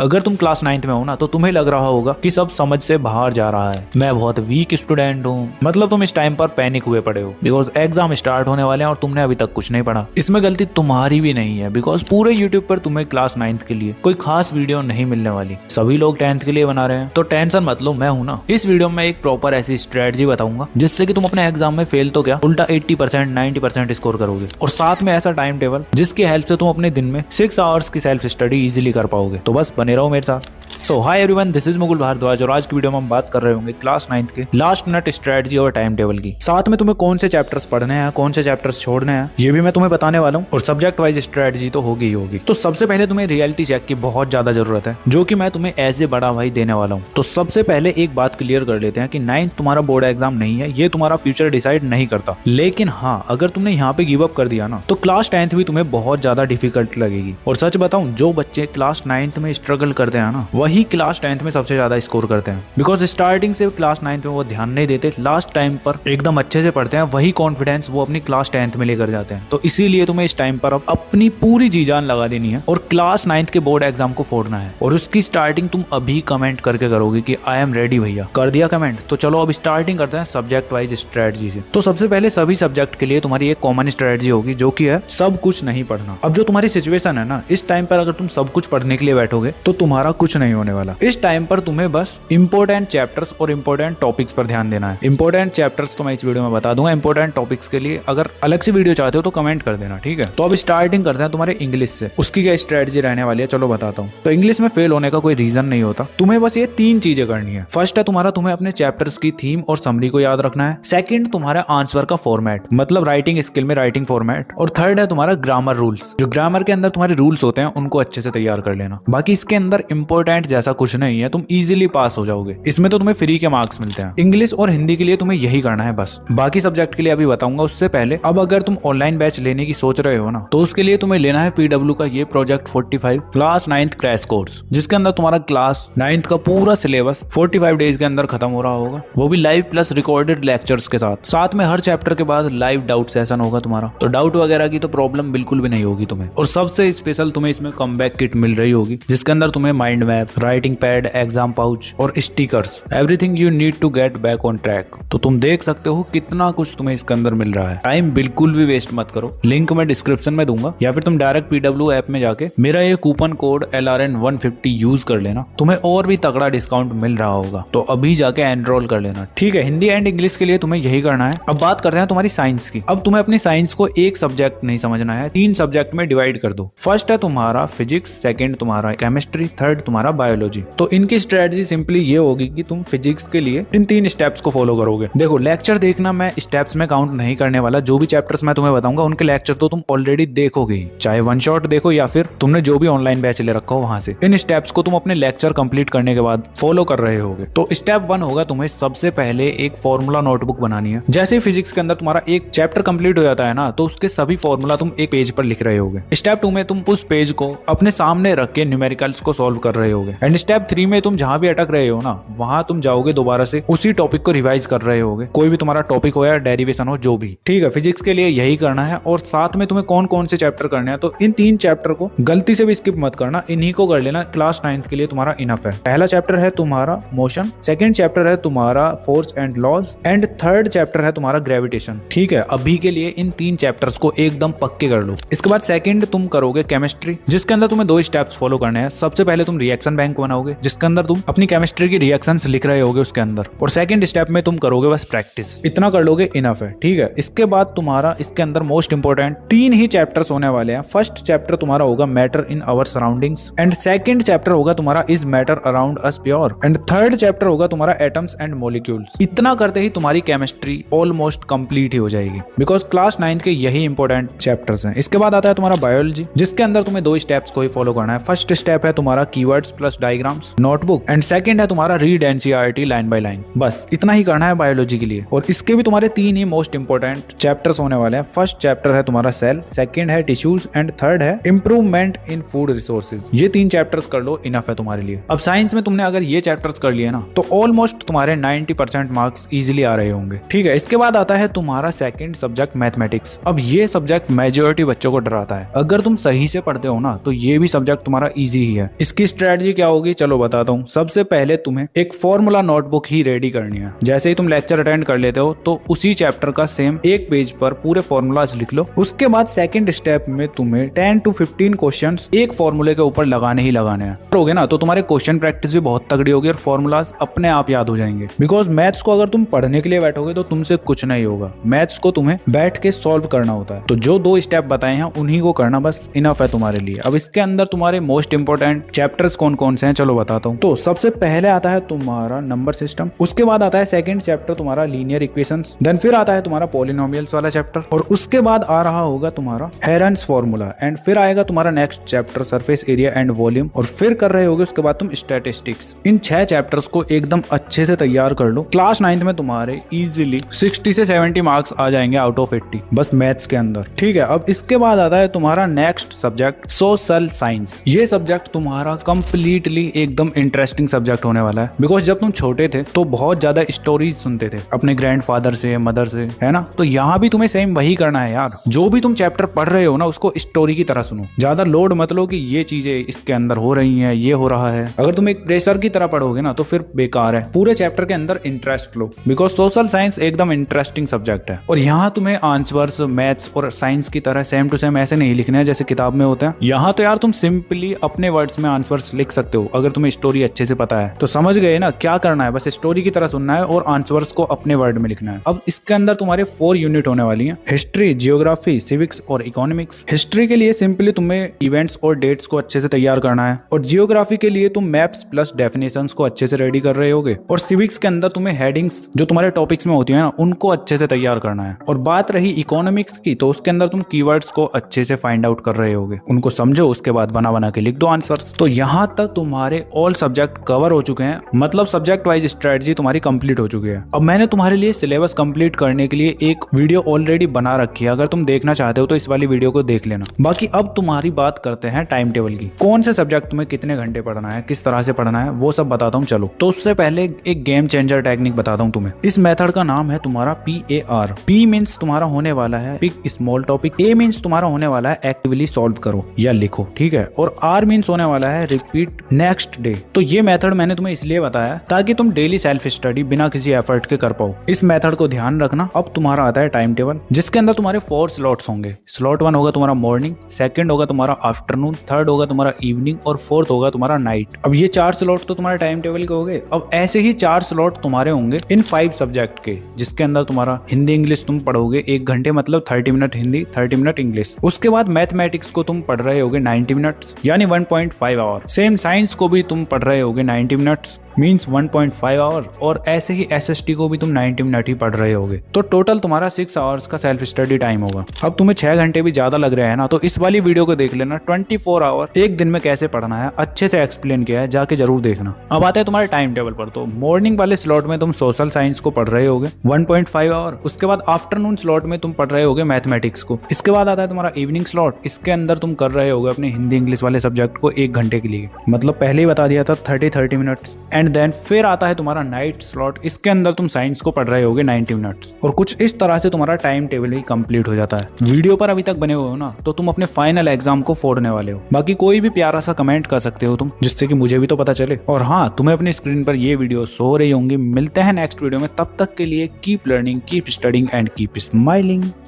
अगर तुम class 9th में हो ना तो तुम्हें लग रहा होगा कि सब समझ से बाहर जा रहा है, मैं बहुत वीक स्टूडेंट हूँ। मतलब तुम इस टाइम पर पैनिक हुए पड़े हो बिकॉज एग्जाम स्टार्ट होने वाले हैं और तुमने अभी तक कुछ नहीं पढ़ा। इसमें गलती तुम्हारी भी नहीं है बिकॉज पूरे यूट्यूब पर तुम्हें क्लास 9th के लिए कोई खास वीडियो नहीं मिलने वाली। सभी लोग 10th के लिए बना रहे हैं, तो टेंशन मत लो, मैं हूं ना। इस वीडियो में एक प्रॉपर ऐसी स्ट्रेटजी बताऊंगा जिससे कि तुम अपने एग्जाम में फेल तो क्या उल्टा 80% 90% स्कोर करोगे, और साथ में ऐसा टाइम टेबल जिसकी हेल्प से तुम अपने दिन में 6 आवर्स की सेल्फ स्टडी इजीली कर पाओगे। तो बस बने रहो मेरे साथ। So hi everyone, this is Mukul Bhardwaj और आज की वीडियो में हम बात कर रहे होंगे क्लास 9th के लास्ट मिनट स्ट्रेटजी और टाइम टेबल की। साथ में तुम्हें कौन से चैप्टर्स पढ़ने हैं, कौन से चैप्टर्स छोड़ने हैं, ये भी मैं तुम्हें बताने वाला हूँ। और सब्जेक्ट वाइज स्ट्रेटजी तो होगी ही होगी। तो सबसे पहले तुम्हें रियलिटी चेक की बहुत ज्यादा जरूरत है, जो कि मैं तुम्हें एज ए बड़ा भाई देने वाला हूँ। तो सबसे पहले एक बात क्लियर कर लेते हैं कि 9th तुम्हारा बोर्ड एग्जाम नहीं है, ये तुम्हारा फ्यूचर डिसाइड नहीं करता। लेकिन हाँ, अगर तुमने यहाँ पे गिव अप कर दिया ना तो क्लास 10th भी तुम्हें बहुत ज्यादा डिफिकल्ट लगेगी। और सच बताऊं, जो बच्चे क्लास 9th में स्ट्रगल करते हैं ना वही क्लास 10th में सबसे ज्यादा स्कोर करते हैं। बिकॉज स्टार्टिंग से क्लास 9th में वो ध्यान नहीं देते, लास्ट टाइम पर एकदम अच्छे से पढ़ते हैं, वही कॉन्फिडेंस वो अपनी क्लास 10th में लेकर जाते हैं। तो इसीलिए तुम्हें इस टाइम पर अब अपनी पूरी जी जान लगा देनी है और क्लास 9th के बोर्ड एग्जाम को फोड़ना है। और उसकी स्टार्टिंग तुम अभी कमेंट करके करोगे कि आई एम रेडी भैया। कर दिया कमेंट? तो चलो अब स्टार्टिंग करते हैं सब्जेक्ट वाइज स्ट्रेटजी से। तो सबसे पहले सभी सब्जेक्ट के लिए तुम्हारी एक कॉमन स्ट्रेटजी होगी, जो कि है सब कुछ नहीं पढ़ना। अब जो तुम्हारी सिचुएशन है ना, इस टाइम पर अगर तुम सब कुछ पढ़ने के लिए बैठोगे तो तुम्हारा कुछ नहीं होने वाला। इस टाइम पर तुम्हें बस इंपॉर्टेंट चैप्टर्स और इंपॉर्टेंट टॉपिक्स पर ध्यान देना है। इंपॉर्टेंट चैप्टर्स तो मैं इस वीडियो में बता दूंगा, इंपॉर्टेंट टॉपिक्स के लिए अगर अलग से वीडियो चाहते हो तो कमेंट कर देना, ठीक है। तो अब स्टार्टिंग करते हैं तुम्हारे इंग्लिश से। उसकी क्या स्ट्रेटजी रहने वाली है चलो बताता हूँ। तो इंग्लिश में फेल होने का कोई रीजन नहीं होता, तुम्हें बस ये 3 चीजें करनी है। फर्स्ट है तुम्हें अपने चैप्टर्स की थीम और समरी को याद रखना है। सेकंड तुम्हारा आंसर का फॉर्मेट, मतलब राइटिंग स्किल में राइटिंग फॉर्मेट। और थर्ड है तुम्हारा ग्रामर रूल्स, जो ग्रामर के अंदर तुम्हारे रूल्स होते हैं उनको अच्छे से तैयार कर लेना। बाकी इसके अंदर इंपॉर्टेंट जैसा कुछ नहीं है, तुम इजीली पास हो जाओगे। इसमें तो तुम्हें फ्री के मार्क्स मिलते हैं। इंग्लिश और हिंदी के लिए तुम्हें यही करना है बस। बाकी सब्जेक्ट के लिए अभी बताऊंगा, उससे पहले अब अगर तुम ऑनलाइन बैच लेने की सोच रहे हो ना तो उसके लिए तुम्हें लेना है PW का ये project 45 class 9th crash course, जिसके अंदर तुम्हारा क्लास 9th का पूरा सिलेबस 45 डेज के अंदर खत्म हो रहा होगा, वो भी लाइव प्लस रिकॉर्डेड लेक्चर्स के साथ। साथ में हर चैप्टर के बाद लाइव डाउट सेशन होगा तुम्हारा, तो डाउट वगैरह की तो प्रॉब्लम बिल्कुल भी नहीं होगी तुम्हें। और सबसे स्पेशल तुम्हें इसमें कमबैक किट मिल रही होगी, जिसके अंदर तुम्हें mind map, writing pad, exam pouch और stickers, everything you need to get back on track. तो तुम देख सकते हो कितना कुछ तुम्हें इसके अंदर मिल रहा है। टाइम बिल्कुल भी वेस्ट मत करो, लिंक मैं डिस्क्रिप्शन में दूंगा या फिर तुम डायरेक्ट PW ऐप में जाके मेरा ये कूपन कोड LRN150 यूज कर लेना, तुम्हें और भी तगड़ा डिस्काउंट मिल रहा होगा। तो अभी जाके एनरोल कर लेना, ठीक है। हिंदी एंड इंग्लिश के लिए तुम्हें यही करना है। अब बात करते हैं तुम्हारी साइंस की। अब तुम्हें अपनी साइंस को एक सब्जेक्ट नहीं समझना है, 3 सब्जेक्ट में डिवाइड कर दो। फर्स्ट है तुम्हारा फिजिक्स, सेकंड तुम्हारा केमिस्ट्री, थर्ड तुम्हारा बायोलॉजी। तो इनकी स्ट्रेटजी सिंपली ये होगी कि तुम फिजिक्स के लिए इन 3 स्टेप्स को फॉलो करोगे। देखो, लेक्चर देखना मैं स्टेप्स में काउंट नहीं करने वाला, जो भी चैप्टर्स मैं तुम्हें बताऊंगा उनके लेक्चर तो तुम ऑलरेडी देखोगे ही, चाहे वन शॉट देखो या फिर तुमने जो भी ऑनलाइन बैच ले रखा हो वहां से। इन स्टेप्स को तुम अपने लेक्चर कंप्लीट करने के बाद फॉलो कर रहे होगे। तो स्टेप 1 होगा तुम्हें सबसे पहले एक फॉर्मूला नोटबुक बनानी है। जैसे ही फिजिक्स के अंदर तुम्हारा एक चैप्टर कंप्लीट हो जाता है ना, तो उसके सभी फॉर्मूला तुम एक पेज पर लिख रहे होगे। स्टेप 2 में तुम उस पेज को अपने सामने रख के न्यूमेरिकल्स को सॉल्व कर रहे होगे। एंड स्टेप 3 में तुम जहां भी अटक रहे हो ना, वहां तुम जाओगे दोबारा से उसी टॉपिक को रिवाइज कर रहे होगे, कोई भी तुम्हारा टॉपिक हो या डेरिवेशन हो, जो भी, ठीक है। फिजिक्स के लिए यही करना है। और साथ में तुम्हें कौन कौन से चैप्टर करने हैं, तो इन 3 चैप्टर को गलती से भी स्किप मत करना, इन्हीं को कर लेना। क्लास 9th के लिए तुम्हारा इनफ है। पहला चैप्टर है तुम्हारा मोशन, सेकंड चैप्टर है तुम्हारा force and laws, and third chapter है तुम्हारा ग्रेविटेशन, ठीक है। अभी के लिए इन 3 चैप्टर्स को एकदम पक्के कर लो। इसके बाद सेकंड तुम करोगे केमिस्ट्री, जिसके अंदर तुम्हें 2 स्टेप्स फॉलो करने हैं। सबसे पहले तुम रिएक्शन बैंक बनाओगे, जिसके अंदर तुम अपनी केमिस्ट्री की रिएक्शंस लिख रहे होगे उसके अंदर। और सेकंड स्टेप में तुम करोगे बस प्रैक्टिस, इतना कर लोगे इनफ है, ठीक है। इसके बाद तुम्हारा इसके अंदर मोस्ट इंपोर्टेंट 3 ही चैप्टर्स होने वाले हैं। फर्स्ट चैप्टर तुम्हारा होगा matter in our surroundings, and second chapter होगा तुम्हारा is matter around us pure, and third chapter होगा तुम्हारा एटम्स एंड मॉलिक्यूल्स। इतना करते ही तुम्हारी केमिस्ट्री ऑलमोस्ट कंप्लीट ही हो जाएगी, बिकॉज क्लास 9th के यही इंपॉर्टेंट चैप्टर्स हैं। इसके बाद आता है तुम्हारा बायोलॉजी, जिसके अंदर तुम्हें 2 स्टेप्स को ही फॉलो करना है। फर्स्ट स्टेप है तुम्हारा keywords plus diagrams notebook, and second है तुम्हारा read NCERT line by line. बस इतना ही करना है बायोलॉजी के लिए। और इसके भी तुम्हारे 3 ही मोस्ट इंपॉर्टेंट चैप्टर्स होने वाले हैं। फर्स्ट चैप्टर है तुम्हारा सेल, सेकंड है टिश्यूज, एंड थर्ड है इंप्रूवमेंट इन फूड रिसोर्सेज। ये 3 चैप्टर्स कर लो, इनफ है तुम्हारे लिए। अब साइंस में तुमने अगर ये चैप्टर्स कर लिए ना, तो ऑलमोस्ट तुम्हारे 90% मार्क्स इजीली आ रहे होंगे, ठीक है। इसके बाद आता है तुम्हारा सेकंड सब्जेक्ट मैथमेटिक्स। अब ये सब्जेक्ट मेजॉरिटी बच्चों को डराता है। अगर तुम सही से पढ़ते हो ना, तो ये भी सब्जेक्ट तुम्हारा इजी ही है। इसकी स्ट्रेटजी क्या होगी चलो बताता हूँ। सबसे पहले तुम्हें एक फॉर्मूला नोटबुक ही रेडी करनी है। जैसे ही तुम लेक्चर अटेंड कर लेते हो तो उसी चैप्टर का सेम एक पेज पर पूरे फॉर्मूलाज लिख लो। उसके बाद सेकंड स्टेप में तुम्हें 10 to 15 क्वेश्चंस एक फॉर्मूले के ऊपर लगाने ही लगाने हैं। करोगे ना तो तुम्हारे क्वेश्चन प्रैक्टिस भी बहुत तगड़ी होगी और फॉर्मूलाज अपने आप याद हो जाएंगे। बिकॉज मैथ्स को अगर तुम पढ़ने के लिए बैठोगे तो तुमसे कुछ नहीं होगा। मैथ्स को तुम्हें बैठ के सॉल्व करना होता है। तो जो 2 स्टेप बताए हैं उन्हीं को करना बस इनफ है तुम्हारे लिए। अब इसके अंदर तुम्हारे मोस्ट इंपोर्टेंट चैप्टर्स कौन कौन से हैं चलो बताता हूँ। तो सबसे पहले आता है तुम्हारा नंबर सिस्टम, उसके बाद आता है सेकंड चैप्टर तुम्हारा लीनियर इक्वेशंस, देन फिर आता है तुम्हारा पॉलिनोमियल्स वाला चैप्टर, और उसके बाद आ रहा होगा तुम्हारा हेरन्स फॉर्मूला, एंड फिर आएगा तुम्हारा next chapter surface area and volume, और फिर कर रहे होगे उसके बाद तुम स्टैटिस्टिक्स। इन 6 चैप्टर्स को एकदम अच्छे से तैयार कर लो। क्लास 9th में तुम्हारे इजीली 60 से 70 मार्क्स आ जाएंगे आउट ऑफ 80 बस मैथ्स के अंदर। ठीक है, अब इसके बाद आता है तुम्हारा नेक्स्ट सब्जेक्ट सोशल साइंस। ये सब्जेक्ट तुम्हारा कंप्लीटली एकदम इंटरेस्टिंग सब्जेक्ट होने वाला है। बिकॉज जब तुम छोटे थे तो बहुत ज्यादा स्टोरीज सुनते थे अपने ग्रैंडफादर से, मदर से, है ना। तो यहाँ भी तुम्हें सेम वही करना है यार। जो भी तुम चैप्टर पढ़ रहे हो ना उसको स्टोरी की तरह सुनो। ज्यादा लोड मत लो कि ये चीजें इसके अंदर हो रही हैं, ये हो रहा है। अगर तुम एक प्रेशर की तरह पढ़ोगे ना तो फिर बेकार है। पूरे चैप्टर के अंदर interest low. Because social science एकदम इंटरेस्टिंग सब्जेक्ट है। और यहाँ तुम्हें आंसर्स मैथ्स और साइंस की तरह सेम टू सेम ऐसे नहीं लिखने हैं जैसे किताब में होते हैं। यहाँ तो यार तुम सिंपली अपने वर्ड्स में आंसर्स लिख सकते हो अगर तुम्हें स्टोरी अच्छे से पता है। तो समझ गए ना क्या करना है, बस स्टोरी की तरह सुनना है और आंसर्स को अपने वर्ड में लिखना है। अब इसके अंदर तुम्हारे 4 यूनिट होने वाली हैं, हिस्ट्री, जियोग्राफी, सिविक्स और इकोनॉमिक्स। हिस्ट्री के लिए सिंपली तुम्हें इवेंट्स और डेट्स को अच्छे से तैयार करना है, और जियोग्राफी के लिए तुम मैप्स प्लस डेफिनेशंस को अच्छे से रेडी कर रहे होगे, और सिविक्स के अंदर तुम्हें हेडिंग्स जो तुम्हारे टॉपिक्स में होती है ना उनको अच्छे से तैयार करना है। और बात रही इकोनॉमिक्स की तो उसके अंदर तुम कीवर्ड्स को अच्छे से फाइंड आउट कर रहे होगे, उनको समझो, उसके बाद बना बना के लिख दो आंसर्स। तो यहाँ तक तुम्हारे ऑल सब्जेक्ट कवर हो चुके हैं, मतलब सब्जेक्ट वाइज स्ट्रेटजी तुम्हारी कंप्लीट हो चुकी है। अब मैंने तुम्हारे लिए सिलेबस कंप्लीट करने के लिए एक वीडियो ऑलरेडी बना रखी है, अगर तुम देखना चाहते हो तो इस वाली वीडियो को देख लेना। बाकी अब तुम्हारी बात करते हैं टाइम टेबल की। कौन से सब्जेक्ट तुम्हें कितने घंटे पढ़ना है, किस तरह से पढ़ना है, वो सब बताता हूँ चलो। तो उससे पहले एक गेम चेंजर टेक्निक बताता हूँ तुम्हें। इस मेथड का नाम है तुम्हारा PAR। P मीन्स तुम्हारा होने वाला है pick small topic, A means तुम्हारा होने वाला है एक्टिवली सॉल्व करो या लिखो, ठीक है, और R मीन्स होने वाला है रिपीट नेक्स्ट डे। तो ये मेथड मैंने तुम्हें इसलिए बताया ताकि तुम डेली सेल्फ स्टडी बिना किसी एफर्ट के कर पाओ। इस मेथड को ध्यान रखना। अब तुम्हारा आता है टाइम टेबल, जिसके अंदर तुम्हारे 4 स्लॉट्स होंगे। स्लॉट 1 होगा तुम्हारा मॉर्निंग, सेकंड होगा तुम्हारा आफ्टरनून, थर्ड होगा तुम्हारा इवनिंग और फोर्थ होगा तुम्हारा नाइट। अब ये 4 स्लॉट तो तुम्हारे टाइम टेबल के हो गए। अब ऐसे ही 4 स्लॉट तुम्हारे होंगे इन 5 सब्जेक्ट के, जिसके अंदर तुम्हारा हिंदी इंग्लिश तुम पढ़ोगे 1 घंटे, मतलब 30 मिनट हिंदी, 30 मिनट इंग्लिश। उसके बाद मैथमेटिक्स को तुम पढ़ रहे होगे 90 मिनट्स यानी 1.5 आवर। सेम साइंस को भी तुम पढ़ रहे होगे 90 मिनट्स मीन्स 1.5 आवर, और ऐसे ही SST को भी तुम 90 मिनट ही पढ़ रहे होगे। तो टोटल तुम्हारा 6 आवर्स का सेल्फ स्टडी टाइम होगा। अब तुम्हें 6 घंटे भी ज्यादा लग रहे हैं ना तो इस वाली वीडियो को देख लेना। 24 आवर एक दिन में कैसे पढ़ना है अच्छे से एक्सप्लेन किया है, जाके जरूर देखना। अब आते हैं तुम्हारे टाइम टेबल पर। तो मॉर्निंग वाले स्लॉट में तुम सोशल साइंस को पढ़ रहे होगे 1.5 आवर। उसके बाद आफ्टरनून स्लॉट में तुम पढ़ रहे होगे मैथमेटिक्स को। इसके बाद आता है तुम्हारा इवनिंग स्लॉट, इसके अंदर तुम कर रहे होगे अपने हिंदी इंग्लिश वाले सब्जेक्ट को 1 घंटे के लिए, मतलब पहले ही बता दिया था 30 मिनट्स। एंड देन फिर आता है तुम्हारा नाइट स्लॉट, इसके अंदर तुम साइंस को पढ़ रहे होगे 90 मिनट्स। और कुछ इस तरह से तुम्हारा टाइम टेबल ही कंप्लीट हो जाता है। वीडियो पर अभी तक बने हुए हो ना तो तुम अपने फाइनल एग्जाम को फोड़ने वाले हो। बाकी कोई भी प्यारा सा कमेंट कर सकते हो तुम, जिससे कि मुझे भी तो पता चले। और हाँ, तुम्हें अपनी स्क्रीन पर ये वीडियो शो रही होंगी। मिलते हैं नेक्स्ट वीडियो में, तब तक के लिए keep learning, keep studying and keep smiling.